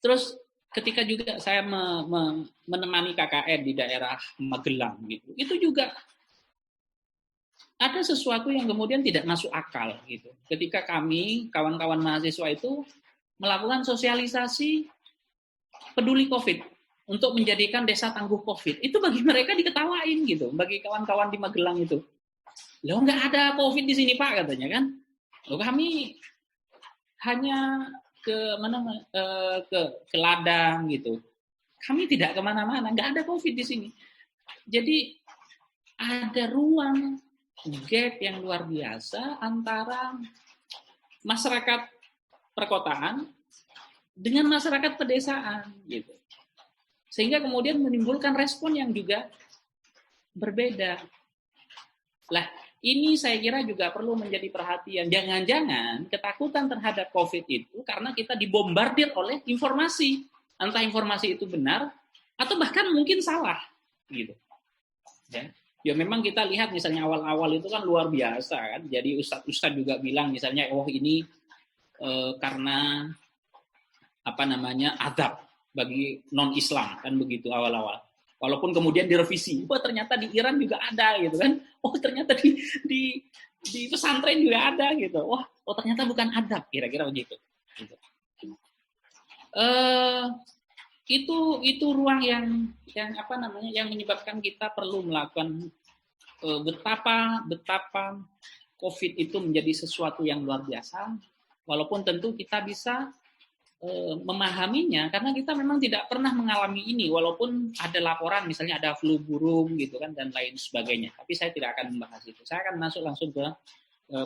Terus ketika juga saya menemani KKN di daerah Magelang gitu, itu juga ada sesuatu yang kemudian tidak masuk akal gitu. Ketika kami kawan-kawan mahasiswa itu melakukan sosialisasi peduli COVID untuk menjadikan desa tangguh COVID, itu bagi mereka diketawain gitu, bagi kawan-kawan di Magelang itu. Loh nggak ada COVID di sini Pak katanya kan. Loh kami hanya ke mana ke ladang gitu. Kami tidak kemana-mana, nggak ada COVID di sini. Jadi ada ruang gap yang luar biasa antara masyarakat perkotaan dengan masyarakat pedesaan gitu. Sehingga kemudian menimbulkan respon yang juga berbeda. Lah, ini saya kira juga perlu menjadi perhatian. Jangan-jangan ketakutan terhadap COVID itu karena kita dibombardir oleh informasi. Entah informasi itu benar atau bahkan mungkin salah gitu. Ya memang kita lihat misalnya awal-awal itu kan luar biasa kan. Jadi ustadz-ustadz juga bilang misalnya ini karena apa namanya adab bagi non-Islam kan begitu awal-awal. Walaupun kemudian direvisi, ternyata di Iran juga ada gitu kan. Ternyata di pesantren juga ada gitu. Ternyata bukan adab, kira-kira begitu. Gitu. Itu ruang yang apa namanya yang menyebabkan kita perlu melakukan betapa COVID itu menjadi sesuatu yang luar biasa, walaupun tentu kita bisa memahaminya karena kita memang tidak pernah mengalami ini, walaupun ada laporan misalnya ada flu burung gitu kan dan lain sebagainya. Tapi saya tidak akan membahas itu. Saya akan masuk langsung ke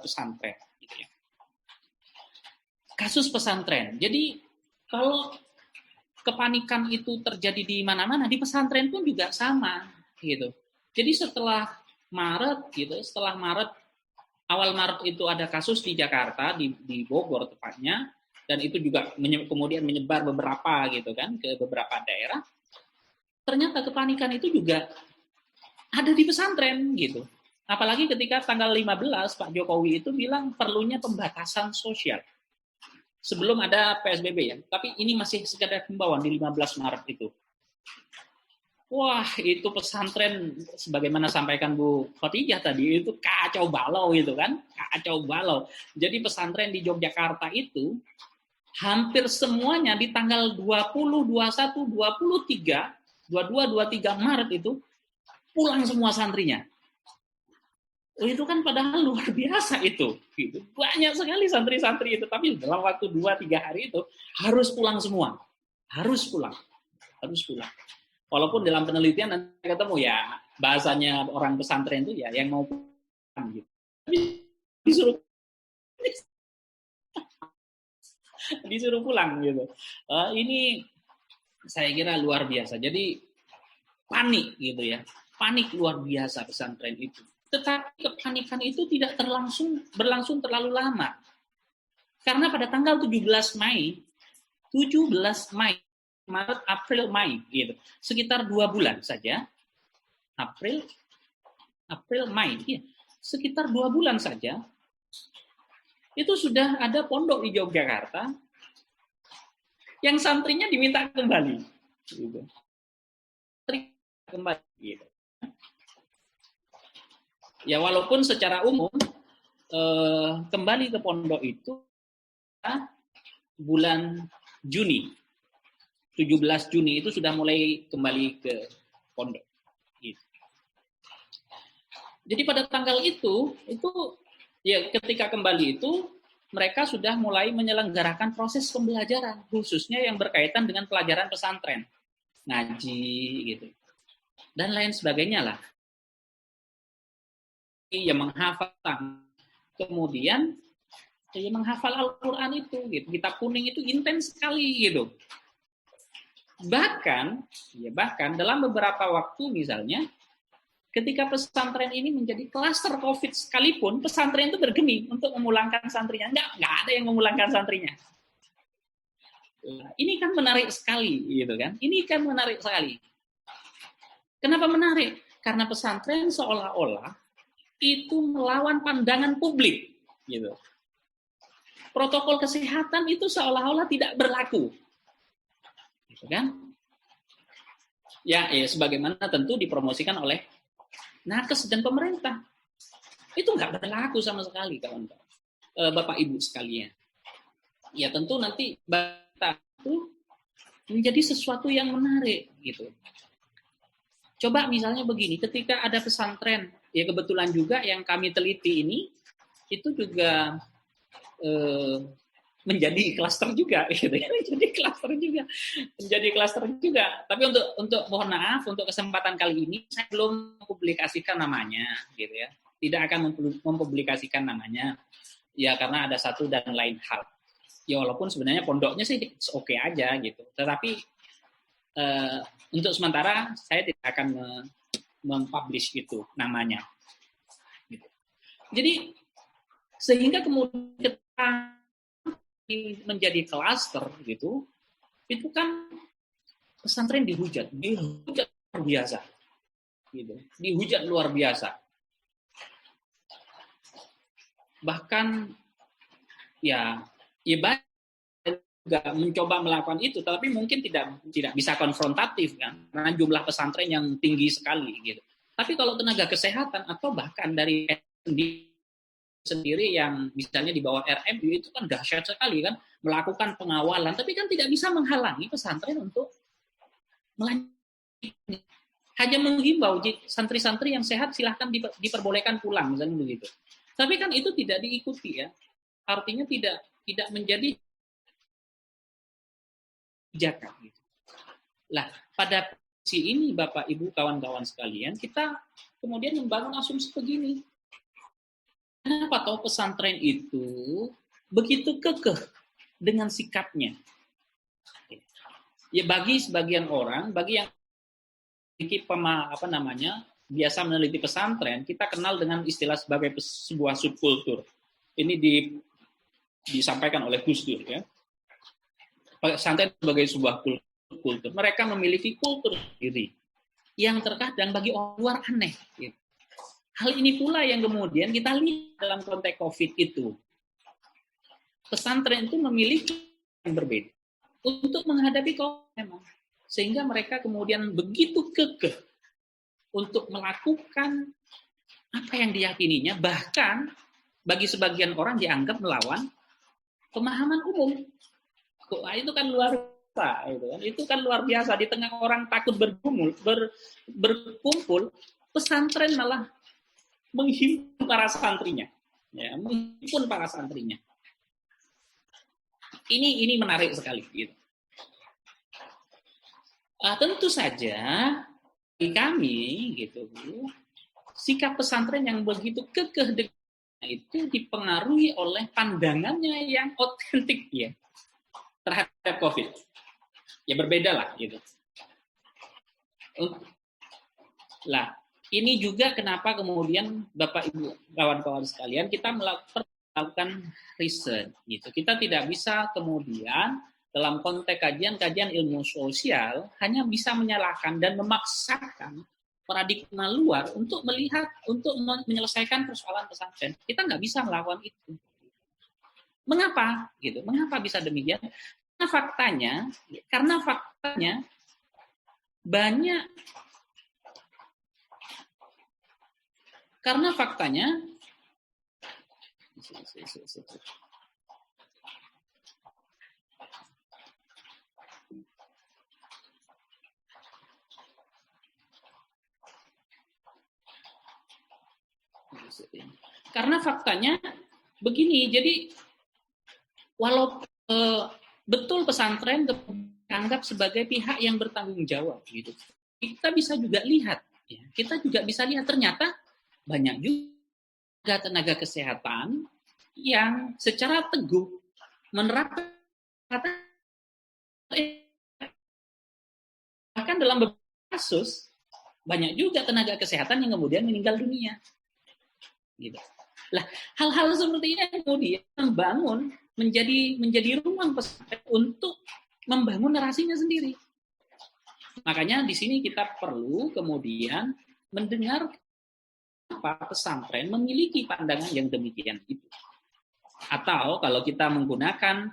pesantren. Gitu ya. Kasus pesantren. Jadi kalau kepanikan itu terjadi di mana-mana, di pesantren pun juga sama gitu. Jadi setelah Maret gitu, awal Maret itu ada kasus di Jakarta, di Bogor tepatnya, dan itu juga kemudian menyebar beberapa gitu kan ke beberapa daerah. Ternyata kepanikan itu juga ada di pesantren gitu. Apalagi ketika tanggal 15 Pak Jokowi itu bilang perlunya pembatasan sosial. Sebelum ada PSBB ya, tapi ini masih sekedar himbauan di 15 Maret itu. Wah, itu pesantren sebagaimana sampaikan Bu Khotijah tadi itu kacau balau gitu kan, kacau balau. Jadi pesantren di Yogyakarta itu hampir semuanya di tanggal 20, 21, 23, 22, 23 Maret itu pulang semua santrinya. Itu kan padahal luar biasa itu. Gitu. Banyak sekali santri-santri itu, tapi dalam waktu 2-3 hari itu harus pulang semua. Harus pulang. Walaupun dalam penelitian nanti ketemu ya bahasanya orang pesantren itu ya yang mau pulang gitu. Disuruh pulang gitu. Ini saya kira luar biasa. Jadi panik gitu ya. Panik luar biasa pesantren itu. Tetapi kepanikan itu tidak berlangsung terlalu lama. Karena pada tanggal 17 Maret, April, Mei gitu. Sekitar 2 bulan saja. April, Mei, ya. Sekitar 2 bulan saja. Itu sudah ada pondok di Yogyakarta yang santrinya diminta kembali. Gitu. Kembali gitu. Ya walaupun secara umum kembali ke pondok itu bulan Juni, 17 Juni itu sudah mulai kembali ke pondok. Gitu. Jadi pada tanggal itu ya ketika kembali itu mereka sudah mulai menyelenggarakan proses pembelajaran khususnya yang berkaitan dengan pelajaran pesantren, ngaji gitu dan lain sebagainya lah. Yang menghafal, kemudian yang menghafal Al-Quran itu, gitu. Kitab kuning itu intens sekali gitu. Bahkan dalam beberapa waktu misalnya, ketika pesantren ini menjadi klaster COVID sekalipun, pesantren itu bergeming untuk memulangkan santrinya. Nggak ada yang memulangkan santrinya. Ini kan menarik sekali, gitu kan? Ini kan menarik sekali. Kenapa menarik? Karena pesantren seolah-olah itu melawan pandangan publik, gitu. Protokol kesehatan itu seolah-olah tidak berlaku. gitu kan? Ya, sebagaimana tentu dipromosikan oleh nakes dan pemerintah. Itu nggak berlaku sama sekali, kawan-kawan. Bapak Ibu sekalian. Ya tentu nanti bata itu menjadi sesuatu yang menarik gitu. Coba misalnya begini, ketika ada pesantren, ya kebetulan juga yang kami teliti ini itu juga menjadi klaster juga, gitu ya. Menjadi klaster juga. Tapi untuk mohon maaf untuk kesempatan kali ini saya belum mempublikasikan namanya, gitu ya. Tidak akan mempublikasikan namanya, ya karena ada satu dan lain hal. Ya walaupun sebenarnya pondoknya sih oke aja gitu, tetapi untuk sementara saya tidak akan mempublish itu namanya. Gitu. Jadi sehingga kemudian kita menjadi klaster gitu, itu kan pesantren dihujat luar biasa, gitu, dihujat luar biasa. Bahkan ya banyak juga mencoba melakukan itu, tapi mungkin tidak bisa konfrontatif kan, karena jumlah pesantren yang tinggi sekali gitu. Tapi kalau tenaga kesehatan atau bahkan dari sendiri yang misalnya di bawah RMU itu kan dahsyat sekali kan, melakukan pengawalan, tapi kan tidak bisa menghalangi pesantren untuk melanjutkan. Hanya menghimbau santri-santri yang sehat silahkan diperbolehkan pulang misalnya begitu. Tapi kan itu tidak diikuti ya, artinya tidak menjadi kebijakan. Gitu. Lah pada posisi ini Bapak Ibu kawan-kawan sekalian, kita kemudian membangun asumsi begini. Kenapa tahu pesantren itu begitu kekeh dengan sikapnya? Ya bagi sebagian orang, bagi yang biasa meneliti pesantren, kita kenal dengan istilah sebagai sebuah subkultur. Ini disampaikan oleh Gus Dur ya. Pesantren sebagai sebuah kultur. Mereka memiliki kultur sendiri yang terkadang bagi orang luar aneh. Gitu. Hal ini pula yang kemudian kita lihat dalam konteks COVID itu. Pesantren itu memiliki yang berbeda untuk menghadapi COVID memang. Sehingga mereka kemudian begitu kekeh untuk melakukan apa yang diyakininya, bahkan bagi sebagian orang dianggap melawan pemahaman umum. Itu kan luar biasa, itu kan luar biasa. Di tengah orang takut berkumpul, pesantren malah menghimpun para santrinya, ya, menghimpun para santrinya. Ini menarik sekali. Gitu. Tentu saja bagi kami, gitu, sikap pesantren yang begitu kekeh itu dipengaruhi oleh pandangannya yang otentik ya terhadap COVID. Ya berbeda lah, gitu. Lah. Ini juga kenapa kemudian Bapak Ibu kawan-kawan sekalian kita melakukan riset gitu. Kita tidak bisa kemudian dalam konteks kajian ilmu sosial hanya bisa menyalahkan dan memaksakan paradigma luar untuk menyelesaikan persoalan pesantren. Kita nggak bisa melakukan itu. Mengapa? Gitu. Mengapa bisa demikian? Karena faktanya banyak. Karena faktanya begini, jadi walaupun betul pesantren dianggap sebagai pihak yang bertanggung jawab gitu. Kita bisa juga lihat ya, ternyata banyak juga tenaga kesehatan yang secara teguh menerapkan bahkan dalam beberapa kasus banyak juga tenaga kesehatan yang kemudian meninggal dunia. Gitu. Lah, hal-hal seperti ini kemudian membangun menjadi ruang pesantren untuk membangun narasinya sendiri. Makanya di sini kita perlu kemudian mendengar pesantren memiliki pandangan yang demikian itu. Atau kalau kita menggunakan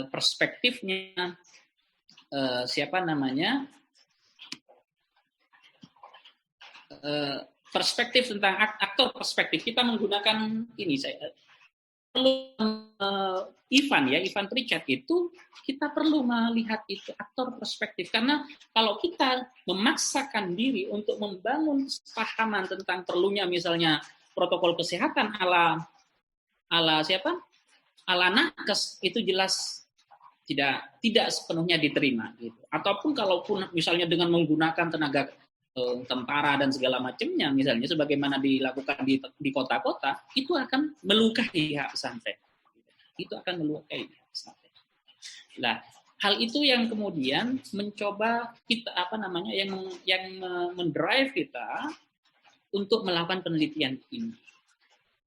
perspektifnya perspektif tentang aktor perspektif. Kita menggunakan ini, saya perlu Ivan Pritchard itu, kita perlu melihat itu aktor perspektif, karena kalau kita memaksakan diri untuk membangun kepahaman tentang perlunya misalnya protokol kesehatan ala nakes, itu jelas tidak sepenuhnya diterima gitu. Ataupun kalaupun misalnya dengan menggunakan tenaga tentara dan segala macamnya misalnya sebagaimana dilakukan di kota-kota, itu akan melukai hak pesantren. Itu akan melukai hak pesantren. Nah, hal itu yang kemudian mencoba kita yang mendrive kita untuk melakukan penelitian ini.